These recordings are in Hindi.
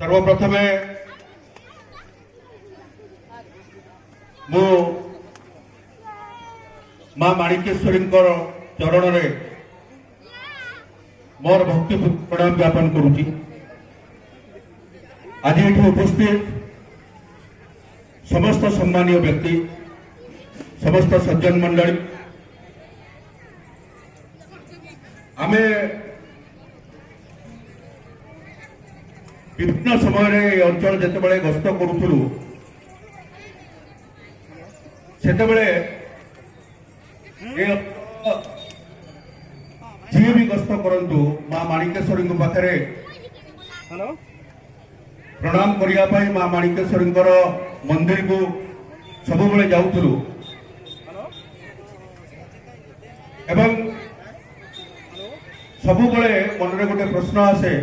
सर्वप्रथमे मु माँ माणिकेश्वरी चरण रे मोर भक्ति प्रणाम ज्ञापन करुची। आज ये उपस्थित समस्त सम्मानीय व्यक्ति, समस्त सज्जन मंडली, आमे विभिन्न समय अंचल जिते गस्त करूँ जी भी गस्त करंतु माँ माणिकेश्वरी पाखे प्रणाम करने माँ माणिकेश्वरी मंदिर को सबुबले जाऊलु एवं सबुबले मन में गोटे प्रश्न आसे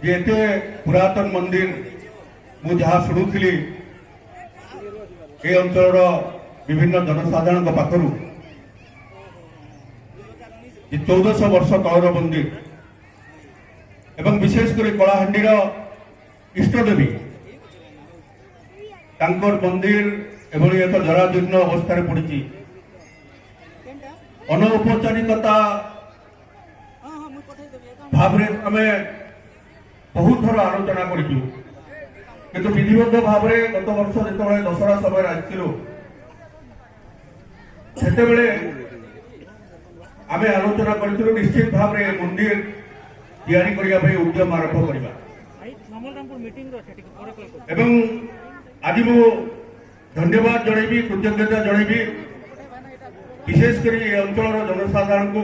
जे एते पुरातन मंदिर मु जहाँ शुणुली ए अंचल विभिन्न जनसाधारण पाखु 1400 वर्ष तलर मंदिर एवं विशेषकर कलाहांडीर इष्टदेवी तांकर मंदिर एभली एक जराजीर्ण अवस्था पड़ी अनौपचारिकता भाव आम बहुत थर आलोचना करूँ किंतु विधिबद्ध भाव में गत वर्ष जो दशहरा समय आसलु से आम आलोचना करूँ निश्चित भाव में मंदिर तैयारी करने उद्यम आरंभ करवा एवं आज मु धन्यवाद जनइबी कृतज्ञता जनइबी विशेषकर ये अंचल जनसाधारण को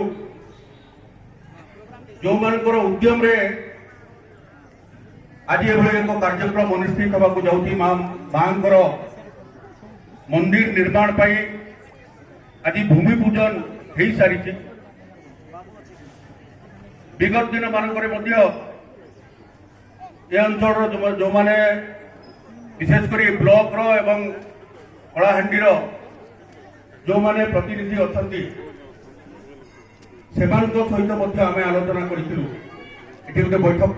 जो मानकर उद्यम रे आज ये एक कार्यक्रम अनुष्ठित होगा जाऊँगी माँ मंदिर निर्माण पाई आज भूमि पूजन हो सारी विगत दिन मानक ये अंचल जो माने विशेषकर ब्लॉक रो एवं कलाहांडीर जो माने प्रतिनिधि अच्छा से सहित आलोचना करूँ बैठक